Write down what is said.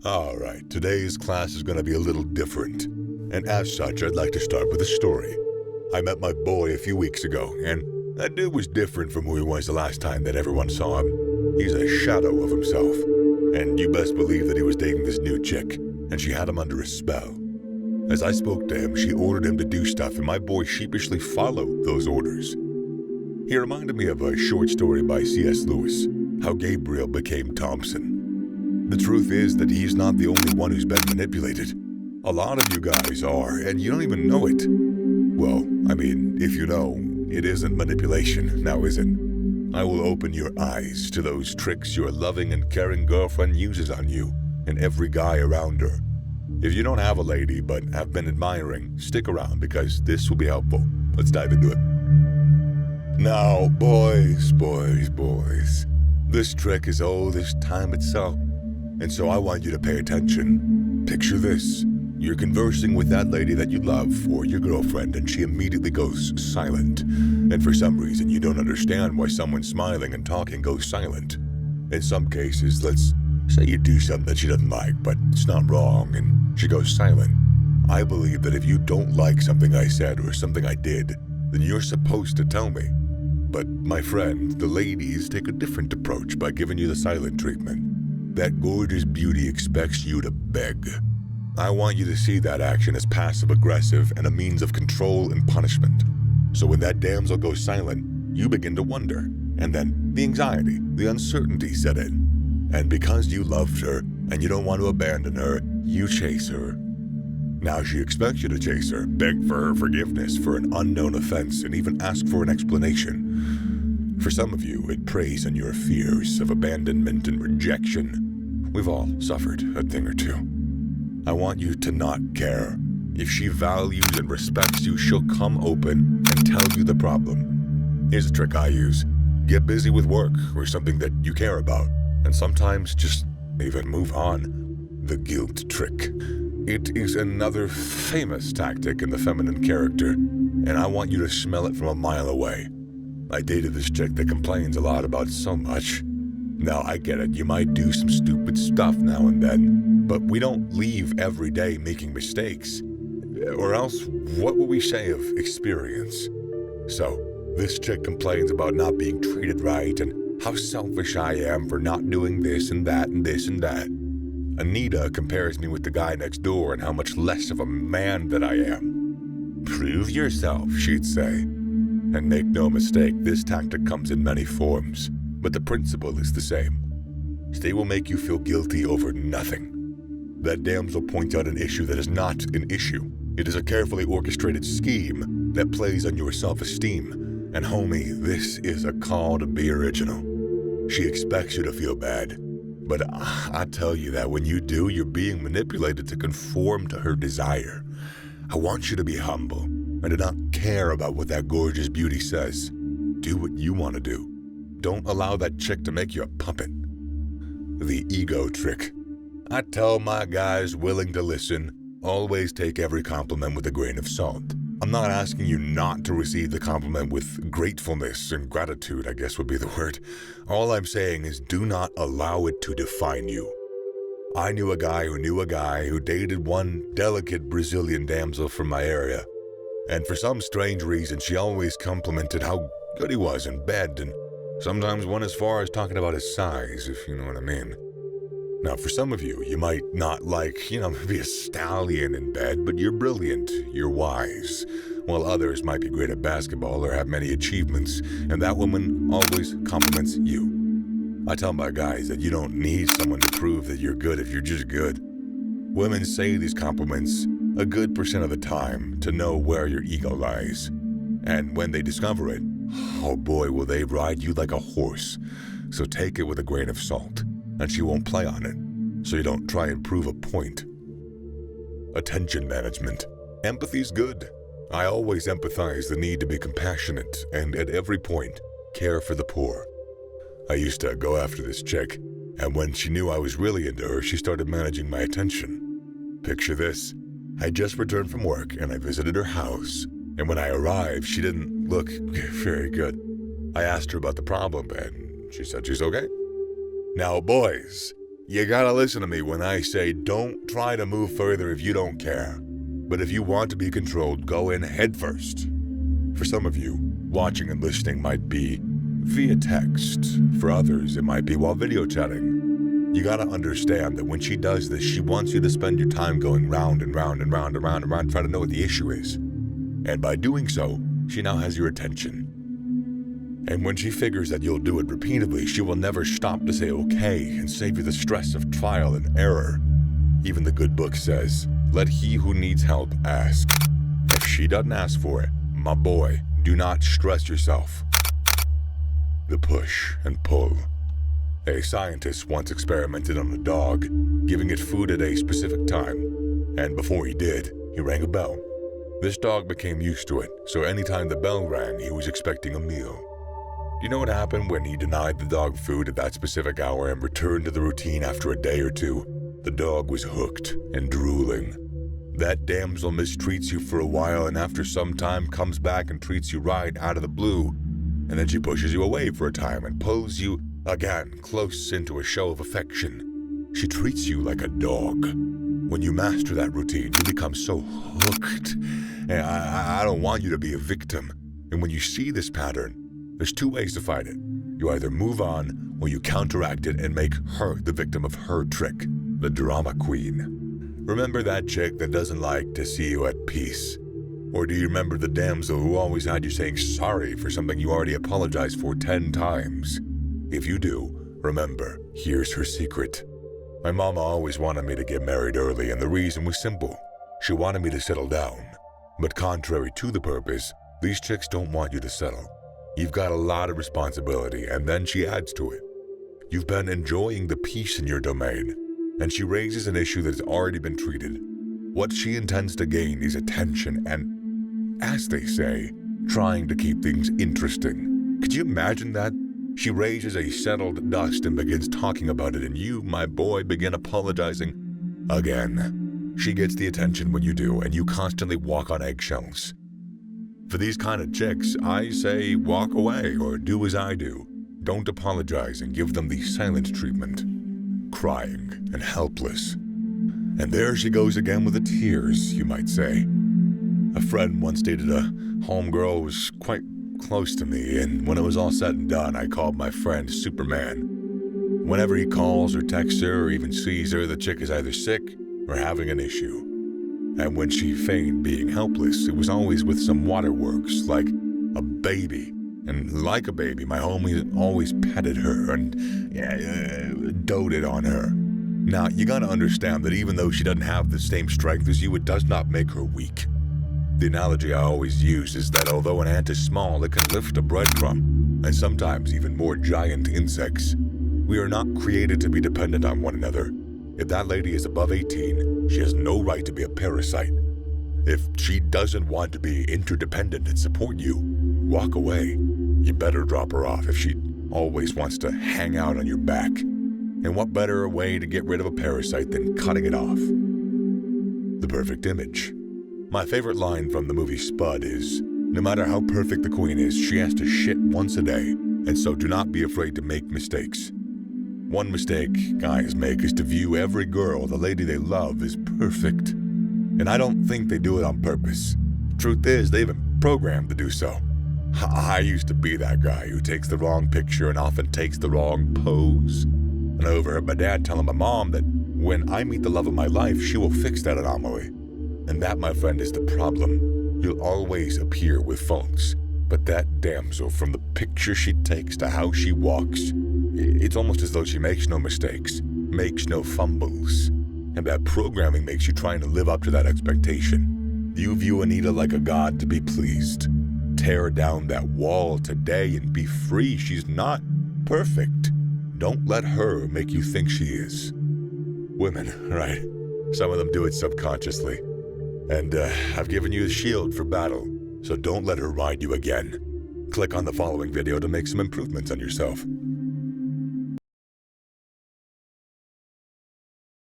Alright, today's class is going to be a little different. And as such, I'd like to start with a story. I met my boy a few weeks ago, and that dude was different from who he was the last time that everyone saw him. He's a shadow of himself. And you best believe that he was dating this new chick, and she had him under a spell. As I spoke to him, she ordered him to do stuff, and my boy sheepishly followed those orders. He reminded me of a short story by C.S. Lewis, How Gabriel Became Thompson. The truth is that he's not the only one who's been manipulated. A lot of you guys are, and you don't even know it. Well, I mean, if you know, it isn't manipulation, now is it? I will open your eyes to those tricks your loving and caring girlfriend uses on you and every guy around her. If you don't have a lady but have been admiring, stick around because this will be helpful. Let's dive into it. Now, boys, this trick is old as time itself. And so I want you to pay attention. Picture this. You're conversing with that lady that you love or your girlfriend and she immediately goes silent. And for some reason you don't understand why someone smiling and talking goes silent. In some cases, let's say you do something that she doesn't like, but it's not wrong and she goes silent. I believe that if you don't like something I said or something I did, then you're supposed to tell me. But my friend, the ladies take a different approach by giving you the silent treatment. That gorgeous beauty expects you to beg. I want you to see that action as passive-aggressive and a means of control and punishment. So when that damsel goes silent, you begin to wonder, and then the anxiety, the uncertainty set in. And because you loved her and you don't want to abandon her, you chase her. Now she expects you to chase her, beg for her forgiveness for an unknown offense, and even ask for an explanation. For some of you, it preys on your fears of abandonment and rejection. We've all suffered a thing or two. I want you to not care. If she values and respects you, she'll come open and tell you the problem. Here's a trick I use. Get busy with work or something that you care about, and sometimes just even move on. The guilt trick. It is another famous tactic in the feminine character, and I want you to smell it from a mile away. I dated this chick that complains a lot about so much. Now, I get it, you might do some stupid stuff now and then, but we don't leave every day making mistakes. Or else, what would we say of experience? So, this chick complains about not being treated right and how selfish I am for not doing this and that and this and that. Anita compares me with the guy next door and how much less of a man that I am. Prove yourself, she'd say. And make no mistake, this tactic comes in many forms, but the principle is the same. They will make you feel guilty over nothing. That damsel points out an issue that is not an issue. It is a carefully orchestrated scheme that plays on your self-esteem. And homie, this is a call to be original. She expects you to feel bad. But I tell you that when you do, you're being manipulated to conform to her desire. I want you to be humble and to not care about what that gorgeous beauty says. Do what you want to do. Don't allow that chick to make you a puppet. The ego trick. I tell my guys willing to listen, always take every compliment with a grain of salt. I'm not asking you not to receive the compliment with gratefulness and gratitude, I guess would be the word. All I'm saying is do not allow it to define you. I knew a guy who dated one delicate Brazilian damsel from my area. And for some strange reason, she always complimented how good he was in bed, and sometimes went as far as talking about his size, if you know what I mean. Now, for some of you, you might not like, maybe a stallion in bed, but you're brilliant, you're wise, while others might be great at basketball or have many achievements, and that woman always compliments you. I tell my guys that you don't need someone to prove that you're good if you're just good. Women say these compliments a good % of the time to know where your ego lies. And when they discover it, oh boy, will they ride you like a horse. So take it with a grain of salt, and she won't play on it, so you don't try and prove a point. Attention management. Empathy's good. I always empathize the need to be compassionate and at every point, care for the poor. I used to go after this chick, and when she knew I was really into her, she started managing my attention. Picture this. I just returned from work and I visited her house, and when I arrived, she didn't look very good. I asked her about the problem, and she said she's okay. Now, boys, You gotta listen to me when I say don't try to move further if you don't care. But if you want to be controlled, go in headfirst. For some of you, watching and listening might be via text. For others, it might be while video chatting. You gotta understand that when she does this, she wants you to spend your time going round and round and round and round and round, trying to know what the issue is. And by doing so, she now has your attention. And when she figures that you'll do it repeatedly, she will never stop to say okay and save you the stress of trial and error. Even the good book says, let he who needs help ask. If she doesn't ask for it, my boy, do not stress yourself. The push and pull. A scientist once experimented on a dog, giving it food at a specific time. And before he did, he rang a bell. This dog became used to it, so anytime the bell rang, he was expecting a meal. Do you know what happened when he denied the dog food at that specific hour and returned to the routine after a day or two? The dog was hooked and drooling. That damsel mistreats you for a while and after some time comes back and treats you right out of the blue. And then she pushes you away for a time and pulls you again close into a show of affection. She treats you like a dog. When you master that routine, you become so hooked. And I don't want you to be a victim. And when you see this pattern, there's two ways to fight it. You either move on or you counteract it and make her the victim of her trick, the drama queen. Remember that chick that doesn't like to see you at peace? Or do you remember the damsel who always had you saying sorry for something you already apologized for 10 times? If you do, remember, here's her secret. My mama always wanted me to get married early, and the reason was simple. She wanted me to settle down. But contrary to the purpose, these chicks don't want you to settle. You've got a lot of responsibility, and then she adds to it. You've been enjoying the peace in your domain, and she raises an issue that has already been treated. What she intends to gain is attention and, as they say, trying to keep things interesting. Could you imagine that? She raises a settled dust and begins talking about it, and you, my boy, begin apologizing again. She gets the attention when you do, and you constantly walk on eggshells. For these kind of chicks, I say walk away or do as I do. Don't apologize and give them the silent treatment. Crying and helpless. And there she goes again with the tears, you might say. A friend once dated a homegirl who was quite close to me, and when it was all said and done, I called my friend Superman. Whenever he calls or texts her or even sees her, the chick is either sick or having an issue. And when she feigned being helpless, it was always with some waterworks, like a baby. And like a baby, my homie always petted her and doted on her. Now, you gotta understand that even though she doesn't have the same strength as you, it does not make her weak. The analogy I always use is that although an ant is small, it can lift a breadcrumb, and sometimes even more giant insects. We are not created to be dependent on one another. If that lady is above 18, she has no right to be a parasite. If she doesn't want to be interdependent and support you, walk away. You better drop her off if she always wants to hang out on your back. And what better way to get rid of a parasite than cutting it off? The perfect image. My favorite line from the movie Spud is, no matter how perfect the queen is, she has to shit once a day, and so do not be afraid to make mistakes. One mistake guys make is to view every girl, the lady they love, as perfect. And I don't think they do it on purpose. Truth is, they've been programmed to do so. I used to be that guy who takes the wrong picture and often takes the wrong pose. And I overheard my dad telling my mom that when I meet the love of my life, she will fix that anomaly. And that, my friend, is the problem. You'll always appear with faults. But that damsel, from the picture she takes to how she walks, it's almost as though she makes no mistakes, makes no fumbles. And that programming makes you trying to live up to that expectation. You view Anita like a god to be pleased. Tear down that wall today and be free. She's not perfect. Don't let her make you think she is. Women, right? Some of them do it subconsciously. And I've given you the shield for battle, so don't let her ride you again. Click on the following video to make some improvements on yourself.